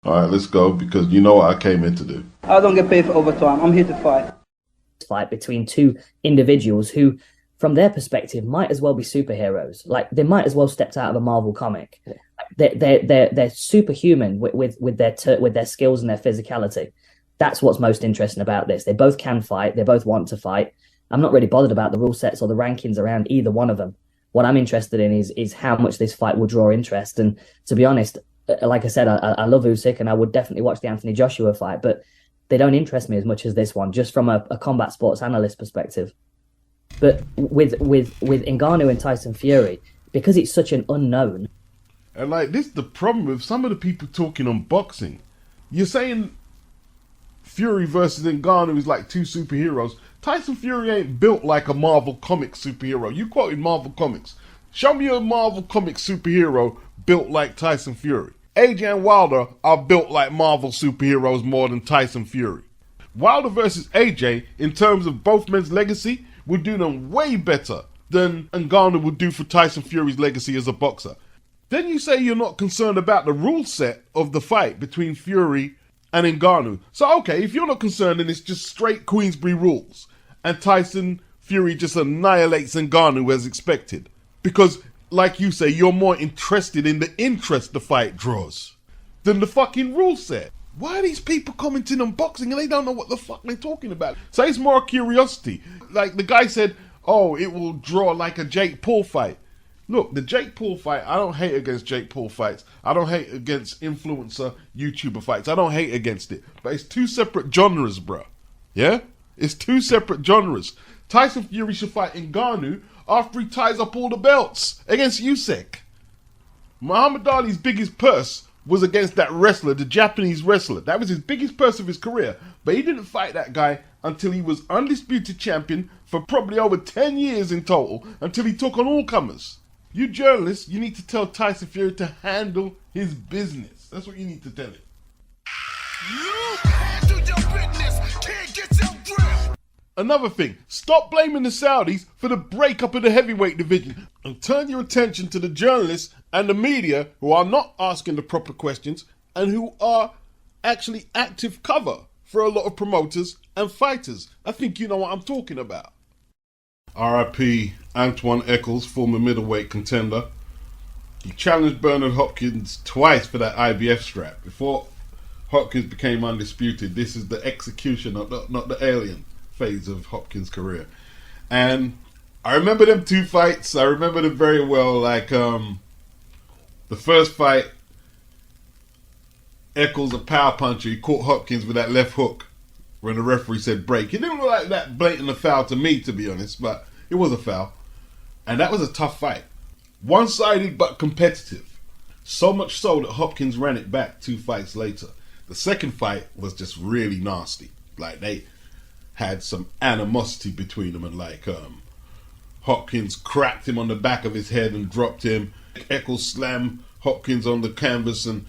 All right, let's go, because you know what I came in to do. I don't get paid for overtime. I'm here to fight. Fight between two individuals who, from their perspective, might as well be superheroes. Like, they might as well stepped out of a Marvel comic. They're superhuman with their skills and their physicality. That's what's most interesting about this. They both can fight. They both want to fight. I'm not really bothered about the rule sets or the rankings around either one of them. What I'm interested in is how much this fight will draw interest. And to be honest, like I said, I love Usyk, and I would definitely watch the Anthony Joshua fight, but they don't interest me as much as this one, just from a combat sports analyst perspective. But with Ngannou and Tyson Fury, because it's such an unknown. And like, this is the problem with some of the people talking on boxing. You're saying Fury versus Ngannou is like two superheroes. Tyson Fury ain't built like a Marvel comic superhero. You quoted Marvel comics. Show me a Marvel comic superhero built like Tyson Fury. AJ and Wilder are built like Marvel superheroes more than Tyson Fury. Wilder versus AJ, in terms of both men's legacy, would do them way better than Ngannou would do for Tyson Fury's legacy as a boxer. Then you say you're not concerned about the rule set of the fight between Fury and Ngannou. So okay, if you're not concerned, then it's just straight Queensberry rules, and Tyson Fury just annihilates Ngannou as expected. Because, like you say, you're more interested in the interest the fight draws than the fucking rule set. Why are these people commenting on boxing and they don't know what the fuck they're talking about? So it's more curiosity. Like the guy said, oh, it will draw like a Jake Paul fight. Look, the Jake Paul fight, I don't hate against Jake Paul fights. I don't hate against influencer YouTuber fights. I don't hate against it. But it's two separate genres, bro. Yeah? It's two separate genres. Tyson Fury should fight Ngannou after he ties up all the belts against Usyk. Muhammad Ali's biggest purse was against that wrestler, the Japanese wrestler. That was his biggest purse of his career. But he didn't fight that guy until he was undisputed champion for probably over 10 years in total, until he took on all comers. You journalists, you need to tell Tyson Fury to handle his business. That's what you need to tell him. Another thing, stop blaming the Saudis for the breakup of the heavyweight division and turn your attention to the journalists and the media who are not asking the proper questions and who are actually active cover for a lot of promoters and fighters. I think you know what I'm talking about. RIP ANTWON ECHOLS, former middleweight contender. He challenged Bernard Hopkins twice for that IBF strap. Before Hopkins became undisputed, this is the execution, not the alien phase of Hopkins' career. And I remember them two fights. I remember them very well. Like the first fight, Eccles, a power puncher, he caught Hopkins with that left hook when the referee said break. It didn't look like that blatant a foul to me, to be honest, but it was a foul. And that was a tough fight. One-sided but competitive. So much so that Hopkins ran it back 2 fights later. The second fight was just really nasty. Like, they had some animosity between them, and like Hopkins cracked him on the back of his head and dropped him. Eccles slammed Hopkins on the canvas, and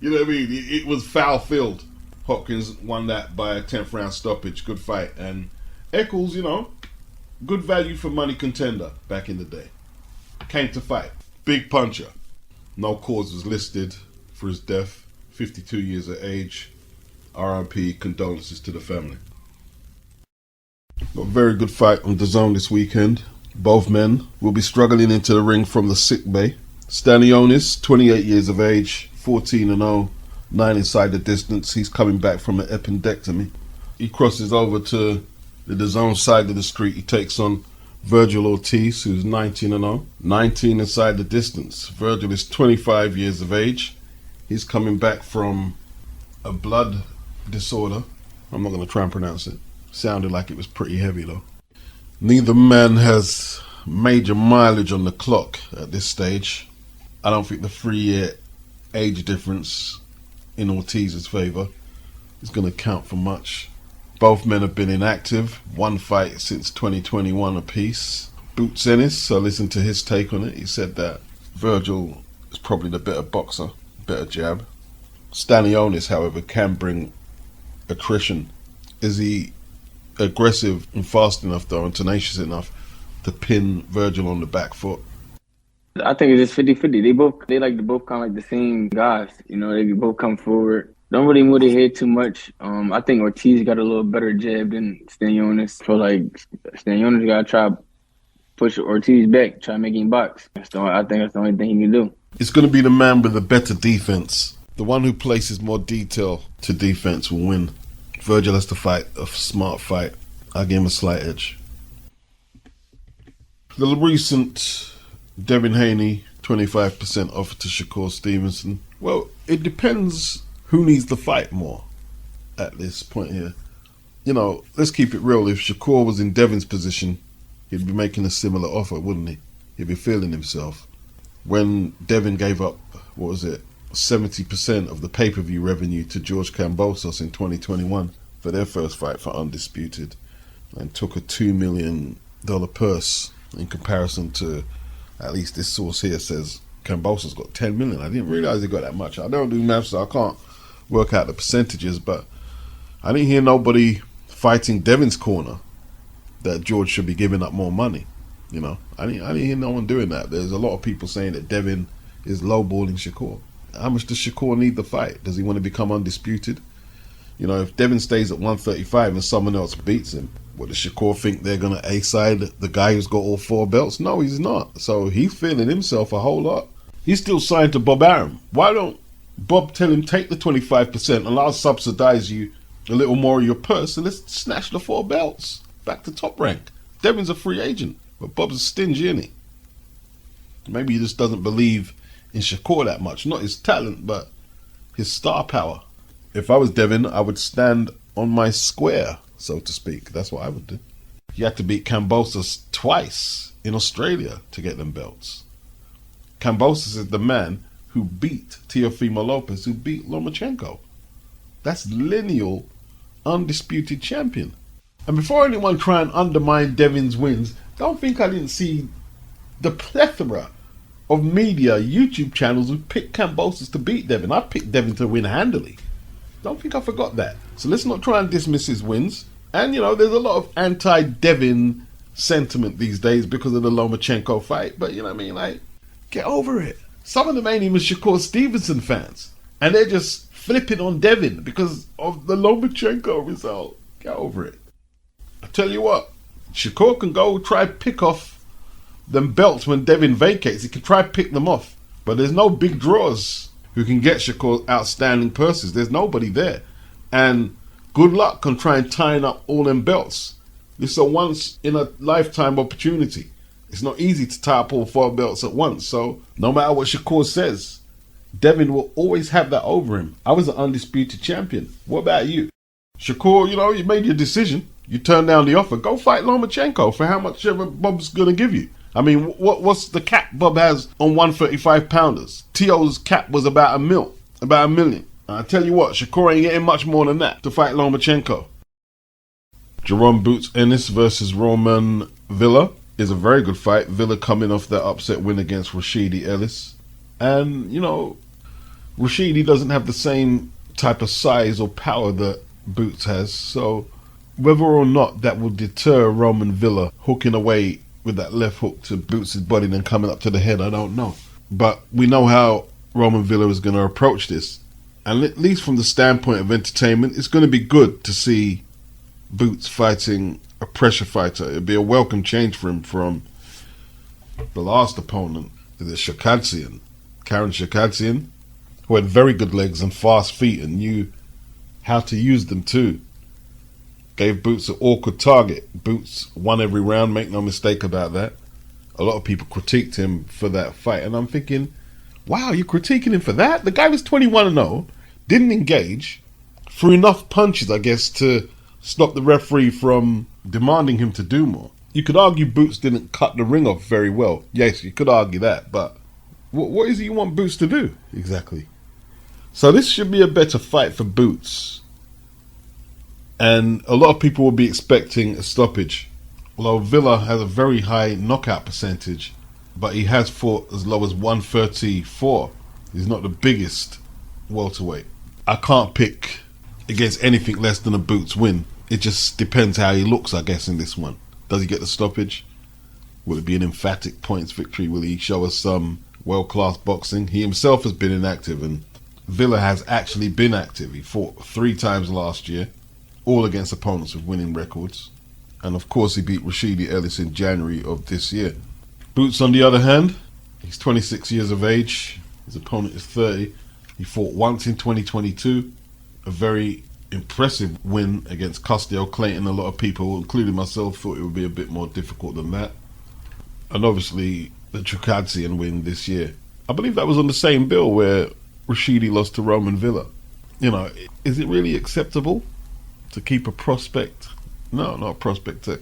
you know what I mean? It was foul-filled. Hopkins won that by a 10th round stoppage. Good fight. And Eccles, you know, good value for money contender back in the day. Came to fight. Big puncher. No cause was listed for his death. 52 years of age. RIP, condolences to the family. Got a very good fight on DAZN this weekend. Both men will be struggling into the ring from the sick bay. Stanionis, 28 years of age, 14-0, 9 inside the distance. He's coming back from an appendectomy. He crosses over to the DAZN side of the street. He takes on Virgil Ortiz, who's 19-0, 19 inside the distance. Virgil is 25 years of age. He's coming back from a blood disorder. I'm not going to try and pronounce it. Sounded like it was pretty heavy though. Neither man has major mileage on the clock at this stage. I don't think the 3-year age difference in Ortiz's favour is going to count for much. Both men have been inactive, one fight since 2021 apiece. Boots Ennis, so listen to his take on it. He said that Virgil is probably the better boxer, better jab. Stanionis, however, can bring attrition. Is he aggressive and fast enough though, and tenacious enough to pin Virgil on the back foot? I think it's just 50-50. They like to both kind of like the same guys. You know, they both come forward. Don't really move their head too much. I think Ortiz got a little better jab than Stanionis. So like Stanionis gotta try push Ortiz back, try to make him box. I think that's the only thing he can do. It's going to be the man with the better defense. The one who places more detail to defense will win. Virgil has to fight a smart fight. I give him a slight edge. The recent Devin Haney 25% offer to Shakur Stevenson. Well, it depends who needs the fight more at this point here. You know, let's keep it real. If Shakur was in Devin's position, he'd be making a similar offer, wouldn't he? He'd be feeling himself. When Devin gave up, 70% of the pay-per-view revenue to George Kambosos in 2021 for their first fight for Undisputed, and took a $2 million purse in comparison to, at least this source here says, Kambosos got $10 million. I didn't realize he got that much. I don't do maths, so I can't work out the percentages, but I didn't hear nobody fighting Devin's corner that George should be giving up more money. You know, I didn't hear no one doing that. There's a lot of people saying that Devin is lowballing Shakur. How much does Shakur need the fight? Does he want to become undisputed? You know, if Devin stays at 135 and someone else beats him, what does Shakur think they're going to A-side the guy who's got all 4 belts? No, he's not. So he's feeling himself a whole lot. He's still signed to Bob Arum. Why don't Bob tell him, take the 25% and I'll subsidize you a little more of your purse and let's snatch the 4 belts back to top rank. Devin's a free agent, but Bob's stingy, isn't he? Maybe he just doesn't believe in Shakur that much. Not his talent, but his star power. If I was Devin, I would stand on my square, so to speak. That's what I would do. You had to beat Kambosos twice in Australia to get them belts. Kambosos is the man who beat Teofimo Lopez, who beat Lomachenko. That's lineal, undisputed champion. And before anyone try and undermine Devin's wins, don't think I didn't see the plethora of media, YouTube channels who picked Kambosos to beat Devin. I picked Devin to win handily. Don't think I forgot that. So let's not try and dismiss his wins. And, you know, there's a lot of anti-Devin sentiment these days because of the Lomachenko fight. But, you know what I mean? Like, get over it. Some of them ain't even Shakur Stevenson fans. And they're just flipping on Devin because of the Lomachenko result. Get over it. I tell you what, Shakur can go try pick off them belts when Devin vacates. He can try pick them off. But there's no big draws who can get Shakur outstanding purses. There's nobody there. And good luck on trying tying up all them belts. This is a once in a lifetime opportunity. It's not easy to tie up all 4 belts at once. So no matter what Shakur says, Devin will always have that over him. I was an undisputed champion. What about you? Shakur, you know, you made your decision. You turned down the offer. Go fight Lomachenko for how much ever Bob's going to give you. I mean, what's the cap Bob has on 135 pounders? T.O.'s cap was about $1 million. I tell you what, Shakur ain't getting much more than that to fight Lomachenko. Jerome Boots Ennis versus Roman Villa is a very good fight. Villa coming off that upset win against Rashidi Ellis. And, you know, Rashidi doesn't have the same type of size or power that Boots has. So whether or not that will deter Roman Villa hooking away with that left hook to Boots' body and then coming up to the head, I don't know. But we know how Roman Villa is going to approach this. And at least from the standpoint of entertainment, it's going to be good to see Boots fighting a pressure fighter. It'd be a welcome change for him from the last opponent, the Karen Shakadzian, who had very good legs and fast feet and knew how to use them too. Gave Boots an awkward target. Boots won every round, make no mistake about that. A lot of people critiqued him for that fight, and I'm thinking, wow, you're critiquing him for that? The guy was 21-0, didn't engage, threw enough punches, I guess, to stop the referee from demanding him to do more. You could argue Boots didn't cut the ring off very well. Yes, you could argue that, but what is it you want Boots to do exactly? So this should be a better fight for Boots. And a lot of people will be expecting a stoppage. Although Villa has a very high knockout percentage, but he has fought as low as 134. He's not the biggest welterweight. I can't pick against anything less than a Boots win. It just depends how he looks, I guess, in this one. Does he get the stoppage? Will it be an emphatic points victory? Will he show us some world-class boxing? He himself has been inactive, and Villa has actually been active. He fought 3 times last year, all against opponents with winning records. And of course he beat Rashidi Ellis in January of this year. Boots, on the other hand, he's 26 years of age. His opponent is 30. He fought once in 2022. A very impressive win against Custio Clayton. A lot of people, including myself, thought it would be a bit more difficult than that. And obviously the Chukadzian win this year. I believe that was on the same bill where Rashidi lost to Roman Villa. You know, is it really acceptable to keep a prospect, no, not a prospect, a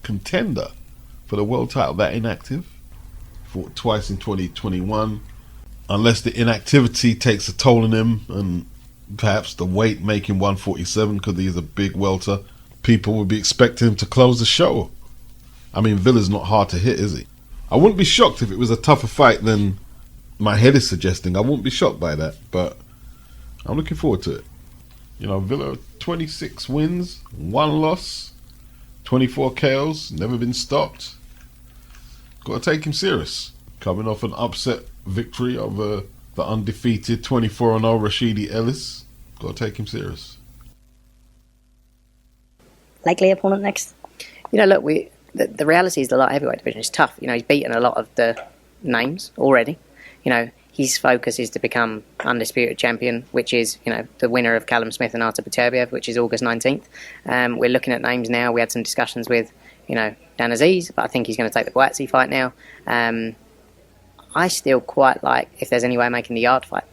contender for the world title that inactive? Fought twice in 2021. Unless the inactivity takes a toll on him, and perhaps the weight making 147 because he's a big welter, people would be expecting him to close the show. I mean, Villa's not hard to hit, is he? I wouldn't be shocked if it was a tougher fight than my head is suggesting. I wouldn't be shocked by that, but I'm looking forward to it. You know, Villa, 26 wins, 1 loss, 24 KOs, never been stopped. Got to take him serious. Coming off an upset victory over the undefeated 24-0 Rashidi Ellis. Got to take him serious. Likely opponent next? You know, look, the reality is the light heavyweight division is tough. You know, he's beaten a lot of the names already. You know, his focus is to become undisputed champion, which is, you know, the winner of Callum Smith and Artur Beterbiev, which is August 19th. We're looking at names now. We had some discussions with, you know, Dan AZEEZ, but I think he's going to take the BUATSI fight now. I still quite like if there's any way of making the YARDE fight.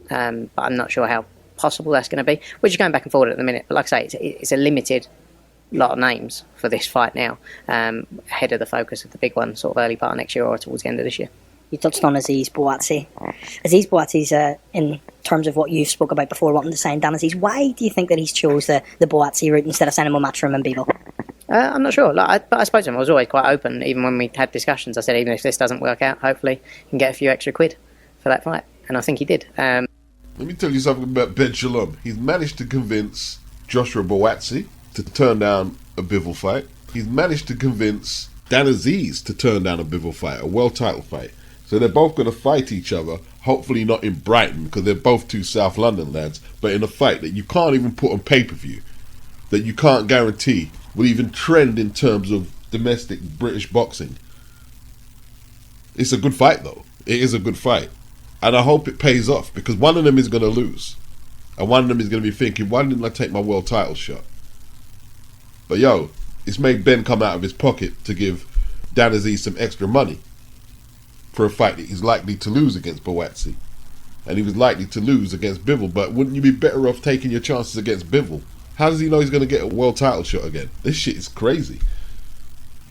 But I'm not sure how possible that's going to be. We're just going back and forward at the minute. But like I say, it's a limited lot of names for this fight now, ahead of the focus of the big one, sort of early part of next year or towards the end of this year. You touched on AZEEZ BUATSI. AZEEZ BUATSI's, in terms of what you spoke about before, wanting to sign Dan AZEEZ, why do you think that he's chose the BUATSI route instead of signing him a matchroom in Bivol? I'm not sure. But I spoke to him. I was always quite open, even when we had discussions. I said, even if this doesn't work out, hopefully you can get a few extra quid for that fight. And I think he did. Let me tell you something about Ben Shalom. He's managed to convince Joshua BUATSI to turn down a Bivol fight. He's managed to convince Dan AZEEZ to turn down a Bivol fight, a world title fight. So they're both going to fight each other, hopefully not in Brighton, because they're both 2 South London lads, but in a fight that you can't even put on pay-per-view, that you can't guarantee will even trend in terms of domestic British boxing. It's a good fight, though. It is a good fight. And I hope it pays off, because one of them is going to lose. And one of them is going to be thinking, why didn't I take my world title shot? But yo, it's made Ben come out of his pocket to give Dan AZEEZ some extra money for a fight that he's likely to lose against BUATSI. And he was likely to lose against Bivol, but wouldn't you be better off taking your chances against Bivol? How does he know he's going to get a world title shot again? This shit is crazy.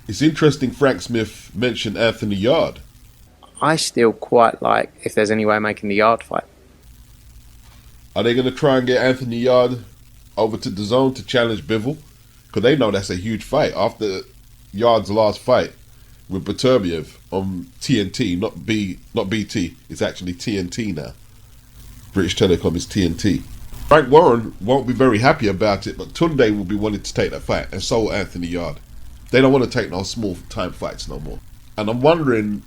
It's interesting Frank Smith mentioned Anthony Yarde. I still quite like if there's any way of making the YARDE fight. Are they going to try and get Anthony Yarde over to DAZN to challenge Bivol? Because they know that's a huge fight. After Yarde's last fight with Beterbiev on TNT, not BT, it's actually TNT now. British Telecom is TNT. Frank Warren won't be very happy about it, but Tunde will be wanting to take that fight, and so will Anthony Yarde. They don't want to take no small time fights no more. And I'm wondering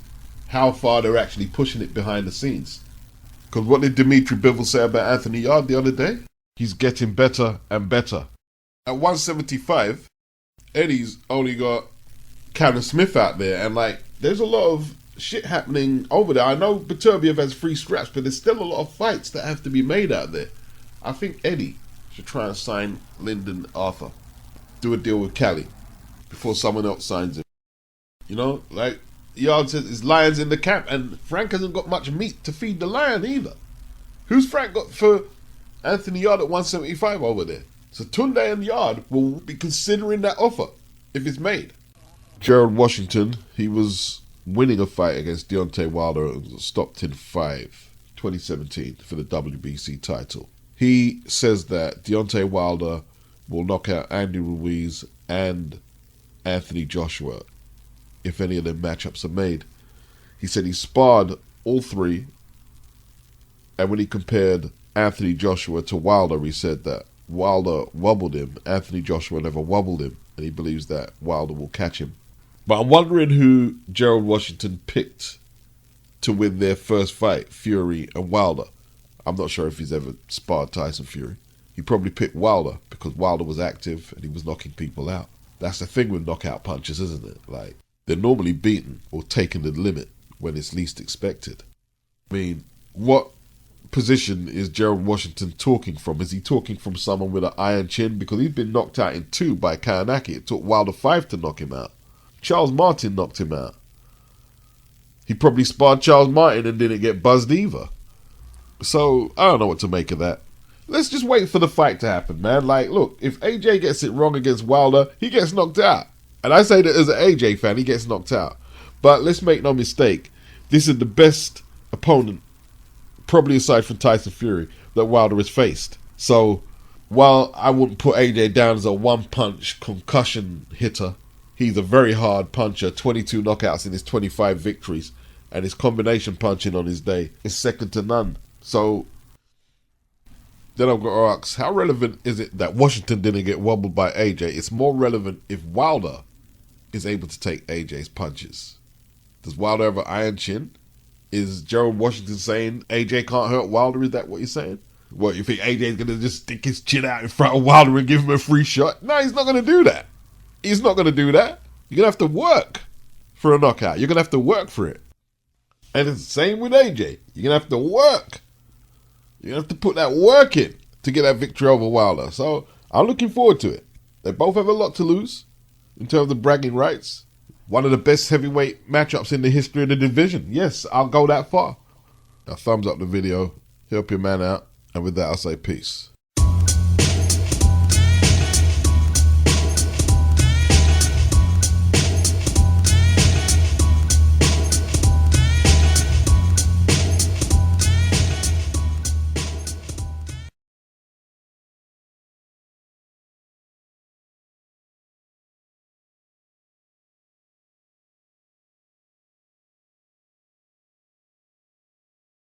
how far they're actually pushing it behind the scenes. Because what did Dimitri Bivol say about Anthony Yarde the other day? He's getting better and better. At 175, Eddie's only got Callum Smith out there, and like, there's a lot of shit happening over there. I know Beterbiev has 3 scraps, but there's still a lot of fights that have to be made out there. I think Eddie should try and sign Lyndon Arthur. Do a deal with Cali before someone else signs him. You know, like Yarde says, there's lions in the camp, and Frank hasn't got much meat to feed the lion either. Who's Frank got for Anthony Yarde at 175 over there? So Tunde and Yarde will be considering that offer if it's made. Gerald Washington, he was winning a fight against Deontay Wilder and was stopped in 2017 for the WBC title. He says that Deontay Wilder will knock out Andy Ruiz and Anthony Joshua if any of them matchups are made. He said he sparred all 3, and when he compared Anthony Joshua to Wilder, he said that Wilder wobbled him, Anthony Joshua never wobbled him, and he believes that Wilder will catch him. But I'm wondering who Gerald Washington picked to win their first fight, Fury and Wilder. I'm not sure if he's ever sparred Tyson Fury. He probably picked Wilder because Wilder was active and he was knocking people out. That's the thing with knockout punches, isn't it? Like, they're normally beaten or taken to the limit when it's least expected. I mean, what position is Gerald Washington talking from? Is he talking from someone with an iron chin? Because he's been knocked out in 2 by Kownacki. It took Wilder 5 to knock him out. Charles Martin knocked him out. He probably sparred Charles Martin and didn't get buzzed either. So, I don't know what to make of that. Let's just wait for the fight to happen, man. Like, look, if AJ gets it wrong against Wilder, he gets knocked out. And I say that as an AJ fan, he gets knocked out. But let's make no mistake, this is the best opponent, probably aside from Tyson Fury, that Wilder has faced. So, while I wouldn't put AJ down as a one-punch concussion hitter, he's a very hard puncher, 22 knockouts in his 25 victories, and his combination punching on his day is second to none. So, then I've got to ask, how relevant is it that Washington didn't get wobbled by AJ? It's more relevant if Wilder is able to take AJ's punches. Does Wilder have an iron chin? Is Gerald Washington saying AJ can't hurt Wilder? Is that what you're saying? What, you think AJ's going to just stick his chin out in front of Wilder and give him a free shot? No, he's not going to do that. He's not going to do that. You're going to have to work for a knockout. You're going to have to work for it. And it's the same with AJ. You're going to have to work. You have to put that work in to get that victory over Wilder. So I'm looking forward to it. They both have a lot to lose in terms of bragging rights. One of the best heavyweight matchups in the history of the division. Yes, I'll go that far. Now thumbs up the video. Help your man out. And with that, I'll say peace.